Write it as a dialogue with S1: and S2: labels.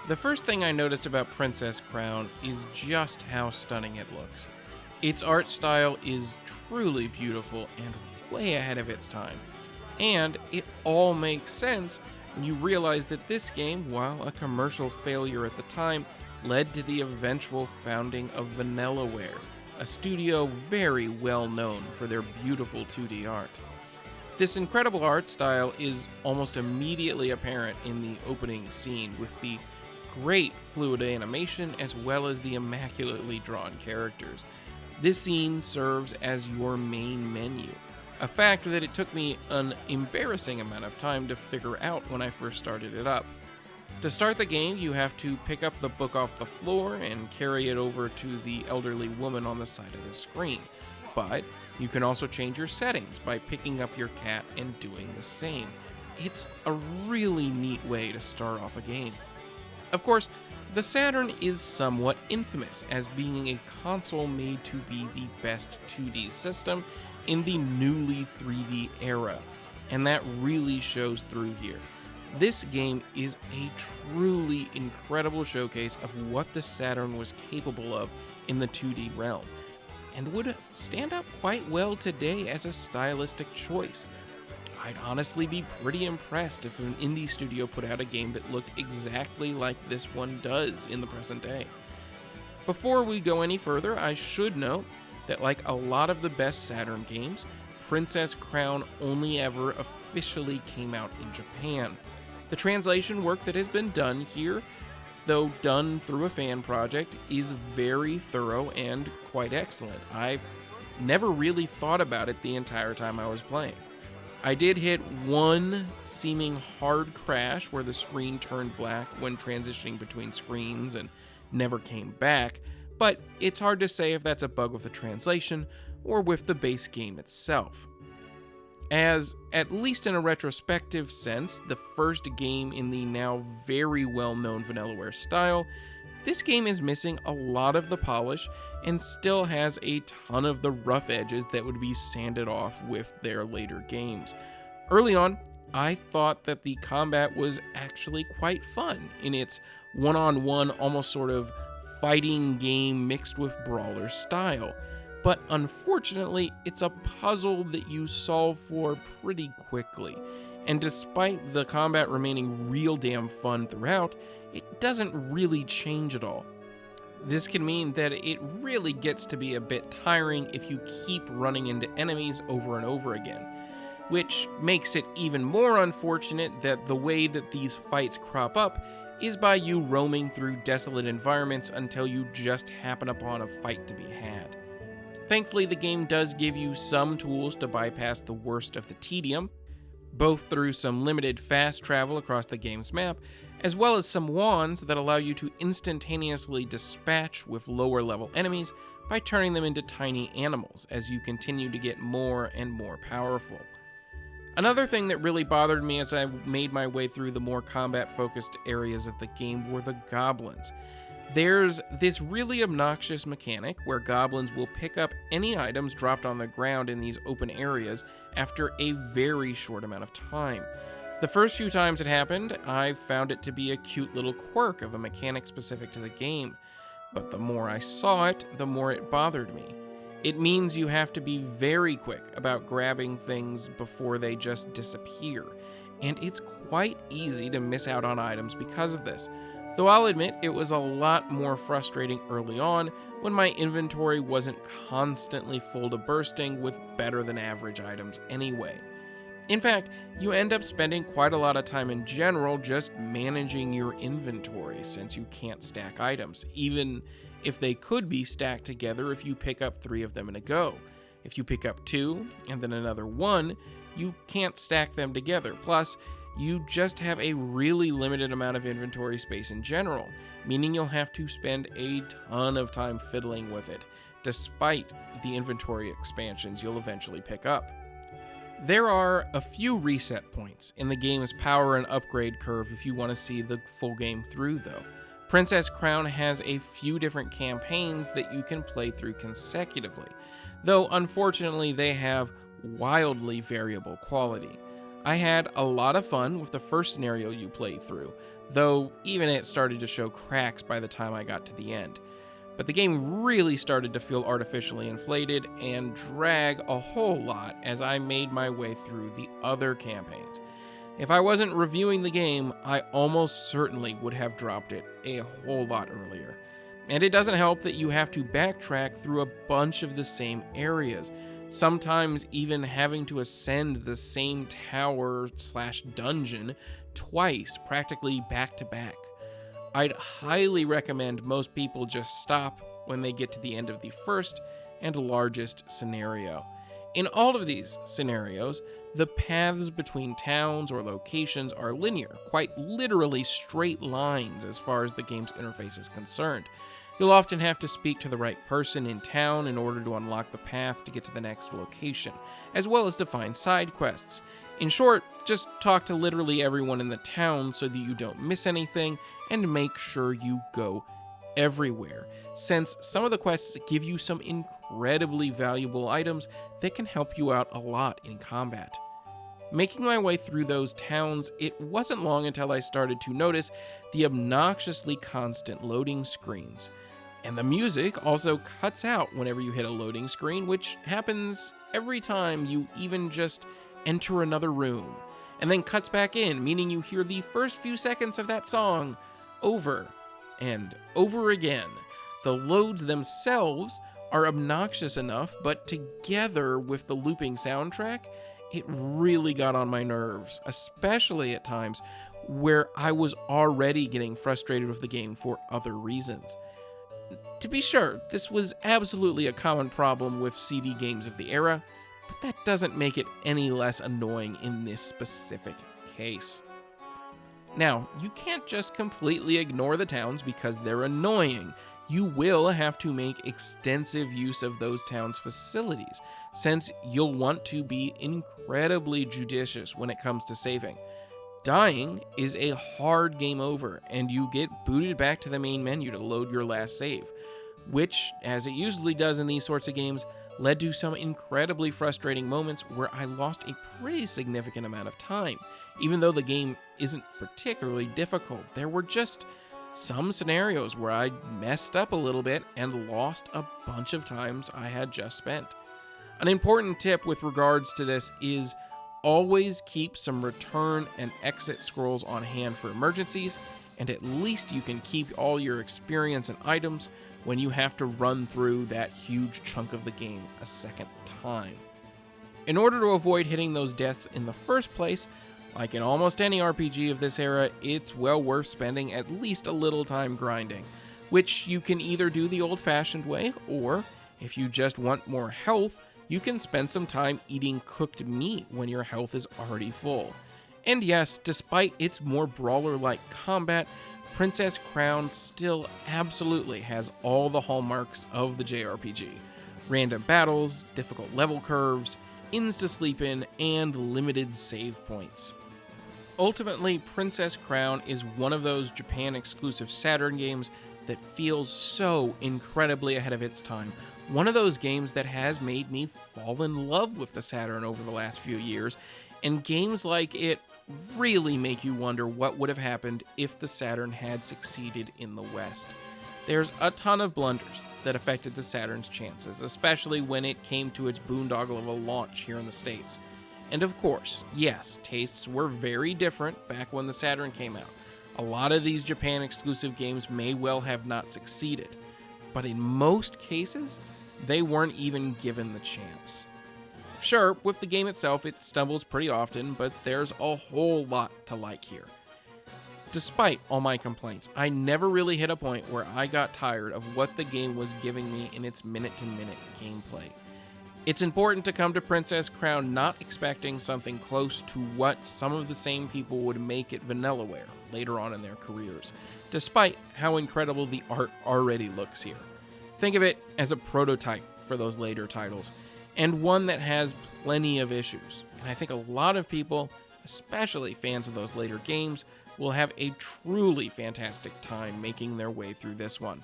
S1: The first thing I noticed about Princess Crown is just how stunning it looks. Its art style is truly beautiful and way ahead of its time. And it all makes sense when you realize that this game, while a commercial failure at the time, led to the eventual founding of Vanillaware, a studio very well known for their beautiful 2D art. This incredible art style is almost immediately apparent in the opening scene with the great fluid animation as well as the immaculately drawn characters. This scene serves as your main menu, a fact that it took me an embarrassing amount of time to figure out when I first started it up. To start the game, you have to pick up the book off the floor and carry it over to the elderly woman on the side of the screen. But you can also change your settings by picking up your cat and doing the same. It's a really neat way to start off a game. Of course, the Saturn is somewhat infamous as being a console made to be the best 2D system in the newly 3D era, and that really shows through here. This game is a truly incredible showcase of what the Saturn was capable of in the 2D realm, and would stand up quite well today as a stylistic choice. I'd honestly be pretty impressed if an indie studio put out a game that looked exactly like this one does in the present day. Before we go any further, I should note that like a lot of the best Saturn games, Princess Crown only ever officially came out in Japan. The translation work that has been done here, though done through a fan project, is very thorough and quite excellent. I never really thought about it the entire time I was playing. I did hit one seeming hard crash where the screen turned black when transitioning between screens and never came back, but it's hard to say if that's a bug with the translation or with the base game itself. As, at least in a retrospective sense, the first game in the now very well-known Vanillaware style, this game is missing a lot of the polish and still has a ton of the rough edges that would be sanded off with their later games. Early on, I thought that the combat was actually quite fun in its one-on-one, almost sort of fighting game mixed with brawler style. But unfortunately, it's a puzzle that you solve for pretty quickly, and despite the combat remaining real damn fun throughout, it doesn't really change at all. This can mean that it really gets to be a bit tiring if you keep running into enemies over and over again, which makes it even more unfortunate that the way that these fights crop up is by you roaming through desolate environments until you just happen upon a fight to be had. Thankfully, the game does give you some tools to bypass the worst of the tedium, both through some limited fast travel across the game's map, as well as some wands that allow you to instantaneously dispatch with lower level enemies by turning them into tiny animals as you continue to get more and more powerful. Another thing that really bothered me as I made my way through the more combat-focused areas of the game were the goblins. There's this really obnoxious mechanic where goblins will pick up any items dropped on the ground in these open areas after a very short amount of time. The first few times it happened, I found it to be a cute little quirk of a mechanic specific to the game, but the more I saw it, the more it bothered me. It means you have to be very quick about grabbing things before they just disappear, and it's quite easy to miss out on items because of this. Though I'll admit it was a lot more frustrating early on when my inventory wasn't constantly full to bursting with better than average items anyway. In fact, you end up spending quite a lot of time in general just managing your inventory since you can't stack items, even if they could be stacked together if you pick up 3 of them in a go. If you pick up 2 and then another 1, you can't stack them together. Plus, you just have a really limited amount of inventory space in general, meaning you'll have to spend a ton of time fiddling with it, despite the inventory expansions you'll eventually pick up. There are a few reset points in the game's power and upgrade curve if you want to see the full game through, though. Princess Crown has a few different campaigns that you can play through consecutively, though unfortunately they have wildly variable quality. I had a lot of fun with the first scenario you play through, though even it started to show cracks by the time I got to the end. But the game really started to feel artificially inflated and drag a whole lot as I made my way through the other campaigns. If I wasn't reviewing the game, I almost certainly would have dropped it a whole lot earlier. And it doesn't help that you have to backtrack through a bunch of the same areas, sometimes even having to ascend the same tower/dungeon twice, practically back to back. I'd highly recommend most people just stop when they get to the end of the first and largest scenario. In all of these scenarios, the paths between towns or locations are linear, quite literally straight lines as far as the game's interface is concerned. You'll often have to speak to the right person in town in order to unlock the path to get to the next location, as well as to find side quests. In short, just talk to literally everyone in the town so that you don't miss anything, and make sure you go everywhere, since some of the quests give you some incredibly valuable items that can help you out a lot in combat. Making my way through those towns, it wasn't long until I started to notice the obnoxiously constant loading screens. And the music also cuts out whenever you hit a loading screen, which happens every time you even just enter another room, and then cuts back in, meaning you hear the first few seconds of that song over and over again. The loads themselves are obnoxious enough, but together with the looping soundtrack, it really got on my nerves, especially at times where I was already getting frustrated with the game for other reasons. To be sure, this was absolutely a common problem with CD games of the era, but that doesn't make it any less annoying in this specific case. Now, you can't just completely ignore the towns because they're annoying. You will have to make extensive use of those towns' facilities, since you'll want to be incredibly judicious when it comes to saving. Dying is a hard game over, and you get booted back to the main menu to load your last save, which, as it usually does in these sorts of games, led to some incredibly frustrating moments where I lost a pretty significant amount of time. Even though the game isn't particularly difficult, there were just some scenarios where I messed up a little bit and lost a bunch of times I had just spent. An important tip with regards to this is always keep some return and exit scrolls on hand for emergencies, and at least you can keep all your experience and items when you have to run through that huge chunk of the game a second time. In order to avoid hitting those deaths in the first place, like in almost any RPG of this era, it's well worth spending at least a little time grinding, which you can either do the old-fashioned way, or if you just want more health, you can spend some time eating cooked meat when your health is already full. And yes, despite its more brawler-like combat, Princess Crown still absolutely has all the hallmarks of the JRPG. Random battles, difficult level curves, insta-sleep in, and limited save points. Ultimately, Princess Crown is one of those Japan-exclusive Saturn games that feels so incredibly ahead of its time. One of those games that has made me fall in love with the Saturn over the last few years, and games like it really make you wonder what would have happened if the Saturn had succeeded in the West. There's a ton of blunders that affected the Saturn's chances, especially when it came to its boondoggle of a launch here in the States. And of course, yes, tastes were very different back when the Saturn came out. A lot of these Japan-exclusive games may well have not succeeded, but in most cases, they weren't even given the chance. Sure, with the game itself, it stumbles pretty often, but there's a whole lot to like here. Despite all my complaints, I never really hit a point where I got tired of what the game was giving me in its minute-to-minute gameplay. It's important to come to Princess Crown not expecting something close to what some of the same people would make it Vanillaware later on in their careers, despite how incredible the art already looks here. Think of it as a prototype for those later titles, and one that has plenty of issues. And I think a lot of people, especially fans of those later games, will have a truly fantastic time making their way through this one.